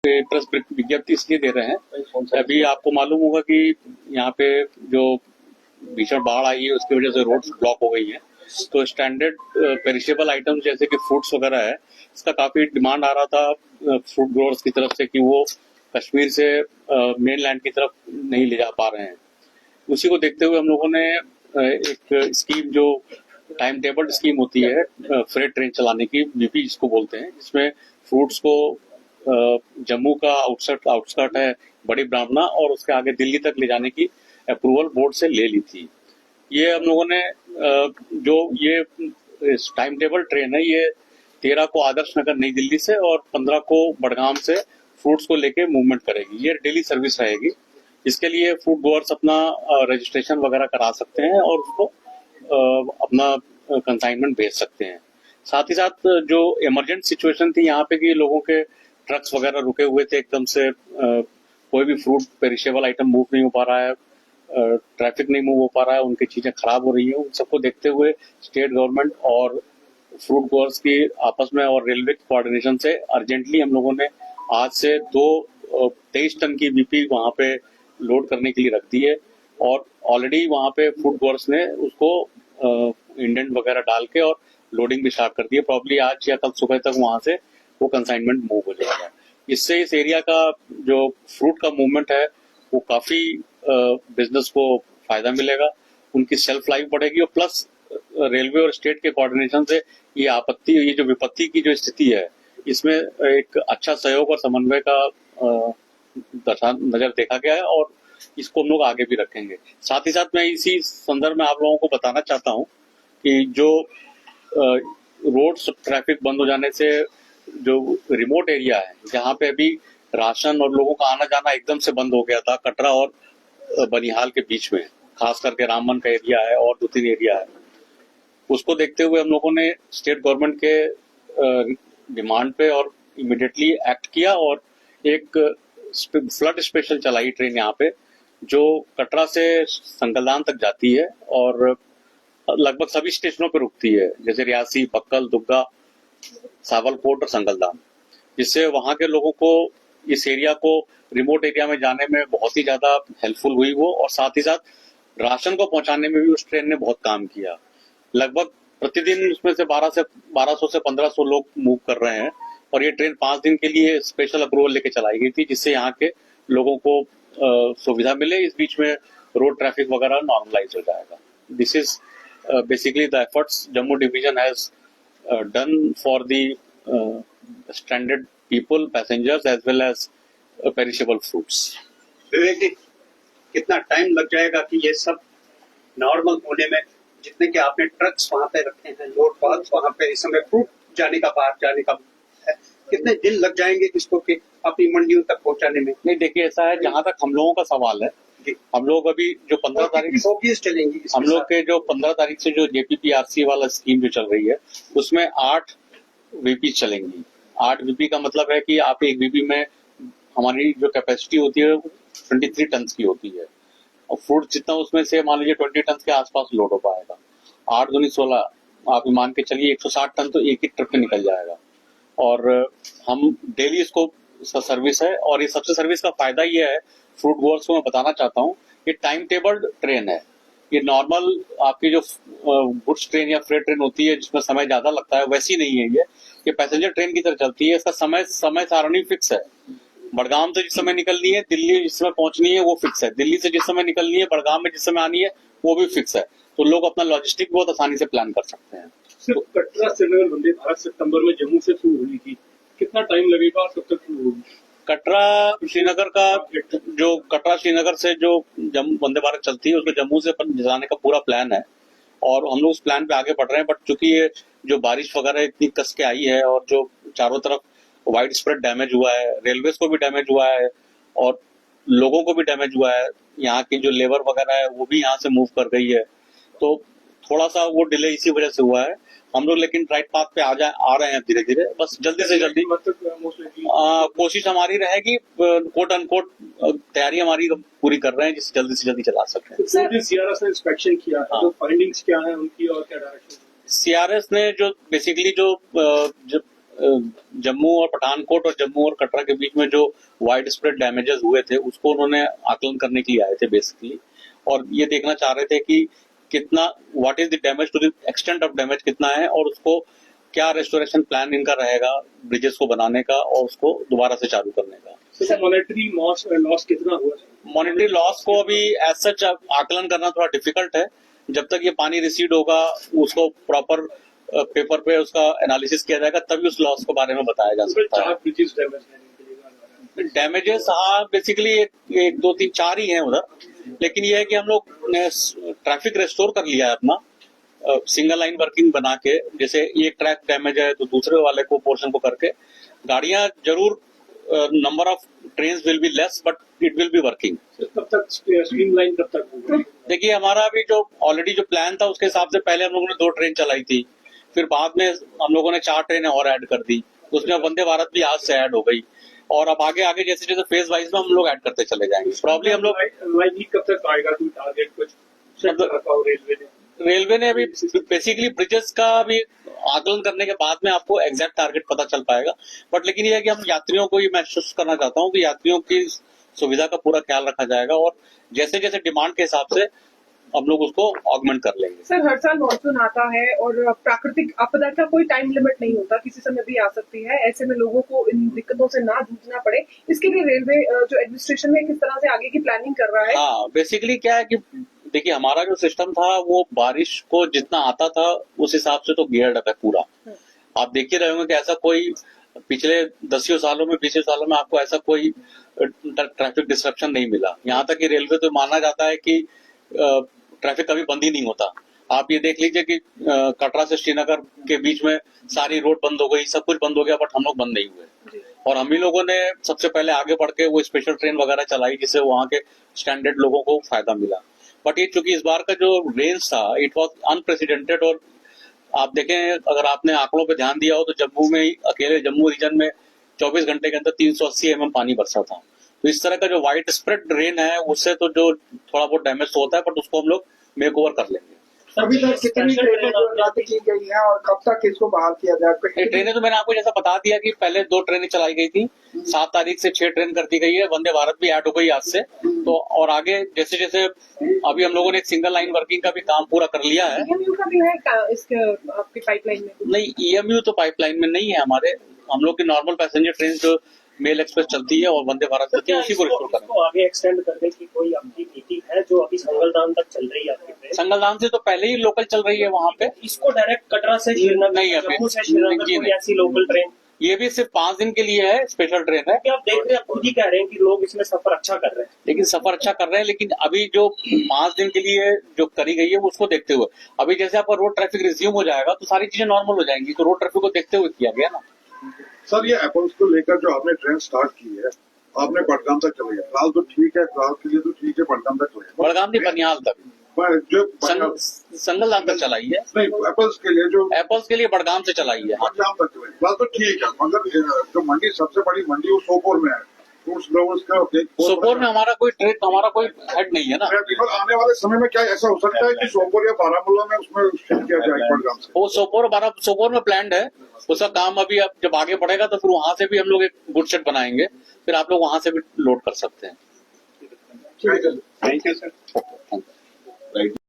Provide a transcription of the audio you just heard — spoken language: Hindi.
पे प्रेस विज्ञप्ति इसलिए दे रहे हैं, अभी आपको मालूम होगा कि यहाँ पे जो भीषण बाढ़ आई है उसकी वजह से रोड्स ब्लॉक हो गई है, तो स्टैंडर्ड पेरिशेबल आइटम्स जैसे कि फ्रूट्स वगैरह है, इसका काफी डिमांड आ रहा था फ्रूट ग्रोअर्स की तरफ से कि वो कश्मीर से मेन लैंड की तरफ नहीं ले जा पा रहे हैं। उसी को देखते हुए हम लोगों ने एक स्कीम जो टाइम टेबल स्कीम होती है फ्रेट ट्रेन चलाने की, बीपी जिसको बोलते हैं, जिसमें फ्रूट्स को जम्मू का आउटस्कर्ट है बड़ी ब्राह्मणा और उसके आगे दिल्ली तक ले जाने की अप्रूवल बोर्ड से ले ली थी। ये हम लोगों ने जो ये टाइम टेबल ट्रेन है, ये 13 को आदर्श नगर नई दिल्ली से और 15 को बड़गाम से फ्रूट्स को लेके मूवमेंट करेगी। ये डेली सर्विस रहेगी। इसके लिए फूड गोअर्स अपना रजिस्ट्रेशन वगैरह करा सकते हैं और उसको अपना कंसाइनमेंट भेज सकते हैं। साथ ही साथ जो इमरजेंट सिचुएशन थी यहाँ पे कि लोगों के ट्रक्स वगैरह रुके हुए थे एकदम से, कोई भी फ्रूट पेरिशेबल आइटम मूव नहीं हो पा रहा है, ट्रैफिक नहीं मूव हो पा रहा है, उनकी चीजें खराब हो रही है, उन सबको देखते हुए स्टेट गवर्नमेंट और फ्रूट गोअर्स की आपस में और रेलवे के कोऑर्डिनेशन से अर्जेंटली हम लोगों ने आज से 23 टन की बीपी वहां पे लोड करने के लिए रख दी है और ऑलरेडी वहां पे फूड गोअर्स ने उसको इंडेंट वगैरह डाल के और लोडिंग भी स्टार्ट कर दी है। प्रॉब्ली आज या कल सुबह तक वहां से वो कंसाइनमेंट मूव हो जाएगा। इससे इस एरिया का जो फ्रूट का मूवमेंट है वो काफी बिजनेस को फायदा मिलेगा, उनकी सेल्फ लाइफ बढ़ेगी और प्लस रेलवे और स्टेट के कोऑर्डिनेशन से ये जो विपत्ति की जो स्थिति है, इसमें एक अच्छा सहयोग और समन्वय का नजर देखा गया है और इसको हम लोग आगे भी रखेंगे। साथ ही साथ मैं इसी संदर्भ में आप लोगों को बताना चाहता हूं कि जो रोड ट्रैफिक बंद हो जाने से जो रिमोट एरिया है जहां पे अभी राशन और लोगों का आना जाना एकदम से बंद हो गया था, कटरा और बनिहाल के बीच में, खास करके रामबन का एरिया है और 2-3 एरिया है, उसको देखते हुए हम लोगों ने स्टेट गवर्नमेंट के डिमांड पे और इमिडिएटली एक्ट किया और एक फ्लड स्पेशल चलाई ट्रेन यहाँ पे जो कटरा से संगलदान तक जाती है और लगभग सभी स्टेशनों पे रुकती है, जैसे रियासी, बक्कल, दुग्गा, सावलकोट और संगलदान, जिससे वहां के लोगों को इस एरिया को रिमोट एरिया में जाने में बहुत ही ज्यादा हेल्पफुल हुई वो, और साथ ही साथ राशन को पहुंचाने में भी उस ट्रेन ने बहुत काम किया। लगभग प्रतिदिन उसमें से 1200 से 1500 लोग मूव कर रहे हैं और ये ट्रेन 5 दिन के लिए स्पेशल अप्रूवल लेके चलाई गई थी, जिससे यहाँ के लोगों को सुविधा मिले। इस बीच में रोड ट्रैफिक वगैरह नॉर्मलाइज हो जाएगा। This is basically the efforts Jammu division has done for the stranded people, passengers as well as perishable fruits. Vivek ji, कितना टाइम लग जाएगा कि ये सब नॉर्मल होने में? जितने के आपने ट्रक्स वहां पे रखे हैं, लोड बाल्स वहां पे इस समय फ्रूट जाने का, बाहर जाने का है, कितने दिन लग जाएंगे इसको कि अपनी मंडियों तक पहुंचाने में? नहीं, देखिए ऐसा है, जहां तक हम लोगों का सवाल है, हम लोग अभी जो 15 तारीख चलेंगी, हम लोग के जो 15 तारीख से जो जेपीपीआरसी वाला स्कीम जो चल रही है उसमें 8 वीपी चलेंगी। 8 वीपी का मतलब है कि आप एक वीपी में हमारी जो कैपेसिटी होती है 23 टन की होती है और फ्रूट जितना उसमें से मान लीजिए 20 टन के आसपास लोड हो पाएगा। 8 दूनी 16, आप मान के चलिए 160 टन तो एक ही ट्रिप में निकल जाएगा और हम डेली इसको सर्विस है। और ये सबसे सर्विस का फायदा ये है, फ्रूट गोअर्स को मैं बताना चाहता हूँ, ये टाइम टेबल ट्रेन है। ये नॉर्मल आपकी जो गुड्स ट्रेन या फ्रेट ट्रेन होती है जिसमें समय ज्यादा लगता है, वैसी नहीं है ये पैसेंजर ट्रेन की तरह चलती है। इसका समय सारणी फिक्स है। बड़गाम से जिस समय निकलनी है, दिल्ली जिस समय पहुंचनी है वो फिक्स है, दिल्ली से जिस समय निकलनी है, बड़गाम में जिस समय आनी है वो भी फिक्स है। तो लोग अपना लॉजिस्टिक बहुत आसानी से प्लान कर सकते हैं। सिर्फ कटरा श्रीनगर वंदे भारत सितंबर में जम्मू से शुरू हुई थी, कितना टाइम लगेगा और कब तक शुरू होगी? कटरा श्रीनगर से जो वंदे भारत चलती है उसको जम्मू से जाने का पूरा प्लान है और हम लोग उस प्लान पे आगे बढ़ रहे हैं। बट चूंकि ये जो बारिश वगैरह इतनी कस के आई है और जो चारों तरफ वाइड स्प्रेड डैमेज हुआ है, रेलवेज को भी डैमेज हुआ है और लोगों को भी डैमेज हुआ है, यहाँ की जो लेबर वगैरह है वो भी यहाँ से मूव कर गई है, तो थोड़ा सा वो डिले इसी वजह से हुआ है। हम लोग लेकिन राइट पाथ पे आ रहे हैं धीरे धीरे, बस जल्दी से जल्दी कोशिश हमारी रहेगी, कोट अनकोट तैयारी हमारी पूरी कर रहे हैं जिससे जल्दी से जल्दी चला सकते हैं। सीआरएस ने इंस्पेक्शन किया, तो फाइंडिंग्स क्या है उनकी और क्या डायरेक्शन? सीआरएस ने जो बेसिकली जो जम्मू और पठानकोट और जम्मू और कटरा के बीच में जो वाइड स्प्रेड डैमेजेस हुए थे उसको उन्होंने आकलन करने के लिए आए थे बेसिकली, और ये देखना चाह रहे थे कि कितना what is the damage to the extent of damage कितना है और उसको क्या रेस्टोरेशन प्लान इनका रहेगा ब्रिजेस को बनाने का और उसको दोबारा से चालू करने का। सर मॉनेटरी लॉस कितना हुआ है? मॉनेटरी लॉस को अभी एज सच आकलन करना थोड़ा डिफिकल्ट है। जब तक ये पानी रिसीड होगा उसको प्रॉपर पेपर पे उसका एनालिसिस किया जाएगा तभी उस लॉस के बारे में बताया जा सकता है। डैमेजेस हाँ बेसिकली एक दो तीन चार ही हैं उधर, लेकिन ये है कि हम लोग ने ट्रैफिक रेस्टोर कर लिया है अपना सिंगल लाइन वर्किंग बना के। जैसे एक ट्रैक डैमेज है तो दूसरे वाले को पोर्शन को करके गाड़ियां जरूर number of trains will be less but it will be working. कब तक स्ट्रीमलाइन कब तक होगा? देखिए हमारा अभी जो ऑलरेडी जो प्लान था उसके हिसाब से पहले हम लोगों ने 2 ट्रेन चलाई थी, फिर बाद में हम लोगों ने 4 ट्रेनें और ऐड कर दी, उसमें वंदे भारत भी आज से ऐड हो गई और अब आगे आगे जैसे जैसे फेज वाइज में हम लोग ऐड करते चले जाएंगे। प्रॉब्लम हम लोग कब तक आएगा कोई टारगेट कुछ रेलवे ने अभी बेसिकली ब्रिजेस का अभी आकलन करने के बाद में आपको एग्जैक्ट टारगेट पता चल पाएगा, बट लेकिन ये है कि हम यात्रियों को ये महसूस करना चाहता हूँ कि यात्रियों की सुविधा का पूरा ख्याल रखा जाएगा और जैसे जैसे डिमांड के हिसाब से हम लोग उसको ऑगमेंट कर लेंगे। सर हर साल मॉनसून आता है और प्राकृतिक आपदा का कोई टाइम लिमिट नहीं होता, किसी समय भी आ सकती है। ऐसे में लोगों को इन दिक्कतों से ना जूझना पड़े, इसके लिए रेलवे जो एडमिनिस्ट्रेशन है किस तरह से आगे की प्लानिंग कर रहा है? हाँ बेसिकली क्या है कि देखिए हमारा जो सिस्टम था वो बारिश को जितना आता था उस हिसाब से तो गियर्ड अप है पूरा। आप देख ही रहे होंगे कि ऐसा कोई पिछले 20 सालों में 20 सालों में आपको ऐसा कोई ट्रैफिक डिस्ट्रप्शन नहीं मिला। यहाँ तक कि रेलवे तो माना जाता है कि ट्रैफिक कभी बंद ही नहीं होता। आप ये देख लीजिए कि कटरा से श्रीनगर के बीच में सारी रोड बंद हो गई, सब कुछ बंद हो गया, बट हम लोग बंद नहीं हुए। और हम ही लोगों ने सबसे पहले आगे बढ़ के वो स्पेशल ट्रेन वगैरह चलाई जिससे वहाँ के स्टैंडर्ड लोगों को फायदा मिला। बट ये चूंकि इस बार का जो रेंज था इट वॉज अनप्रेसिडेंटेड, और आप देखें अगर आपने आंकड़ों पे ध्यान दिया हो तो जम्मू में अकेले जम्मू रीजन में 24 घंटे के अंदर 380 mm पानी बरसा था। तो इस तरह का जो वाइड स्प्रेड रेन है उससे तो जो थोड़ा बहुत डैमेज होता है बट उसको हम लोग मेक ओवर कर लेंगे। अभी तक कितनी ट्रेनें रद्द की गई हैं और कब तक इसको बहाल किया जाए? ट्रेनें तो मैंने आपको जैसा बता दिया कि पहले 2 ट्रेनें चलाई गई थी, 7 तारीख से 6 ट्रेन कर दी गई है, वंदे भारत भी ऐड हो गई आज से। तो और आगे जैसे जैसे अभी हम लोगों ने एक सिंगल लाइन वर्किंग का भी काम पूरा कर लिया है। EMU का भी है इसके आपकी पाइपलाइन में? नहीं, EMU तो पाइपलाइन में नहीं है हमारे। हम लोग की नॉर्मल पैसेंजर ट्रेन जो मेल एक्सप्रेस चलती है और वंदे भारत चलती है उसी को रिस्टोर करेंगे। आगे एक्सटेंड करने की कोई आपकी नीति है जो अभी संगलदान तक चल रही है आपकी ट्रेन? संगलदान से तो पहले ही लोकल चल रही है वहाँ पे। इसको डायरेक्ट कटरा से श्रीनगर, नहीं है, जम्मू से श्रीनगर कोई ऐसी लोकल ट्रेन? ये भी सिर्फ 5 दिन के लिए है, स्पेशल ट्रेन है। क्या आप देख रहे हैं, खुद ही कह रहे हैं कि लोग इसमें सफर अच्छा कर रहे हैं, लेकिन सफर अच्छा कर रहे हैं, लेकिन अभी जो 5 दिन के लिए जो करी गई है उसको देखते हुए अभी जैसे आपका रोड ट्रैफिक रिज्यूम हो जाएगा तो सारी चीजें नॉर्मल हो जाएंगी, तो रोड ट्रैफिक को देखते हुए किया गया ना। सर ये एप्पल्स को लेकर जो आपने ट्रेन स्टार्ट की है, आपने बड़गाम तक चले गए, फिलहाल तो ठीक है, फिलहाल के लिए तो ठीक है, बड़गाम तक चले गए, बड़गाम नहीं बनियाल तक, जो संगलदान तक चलाई है। नहीं एप्पल्स के लिए जो एप्पल्स के लिए बड़गाम से चलाई है। बड़गाम तक चले, फिलहाल तो ठीक है, मगर जो मंडी सबसे बड़ी मंडी वो सोपोर में है, सोपोर में हमारा कोई हेड नहीं है ना। और आने वाले समय में क्या ऐसा हो सकता है कि सोपोर या बारामूला में उसमें शिफ्ट किया जाए बड़गाम से? वो सोपोर में प्लान्ड है, उसका काम अभी अब जब आगे बढ़ेगा तो फिर वहां से भी हम लोग एक गुड शेड बनाएंगे, फिर आप लोग वहां से भी लोड कर सकते हैं। Thank you sir.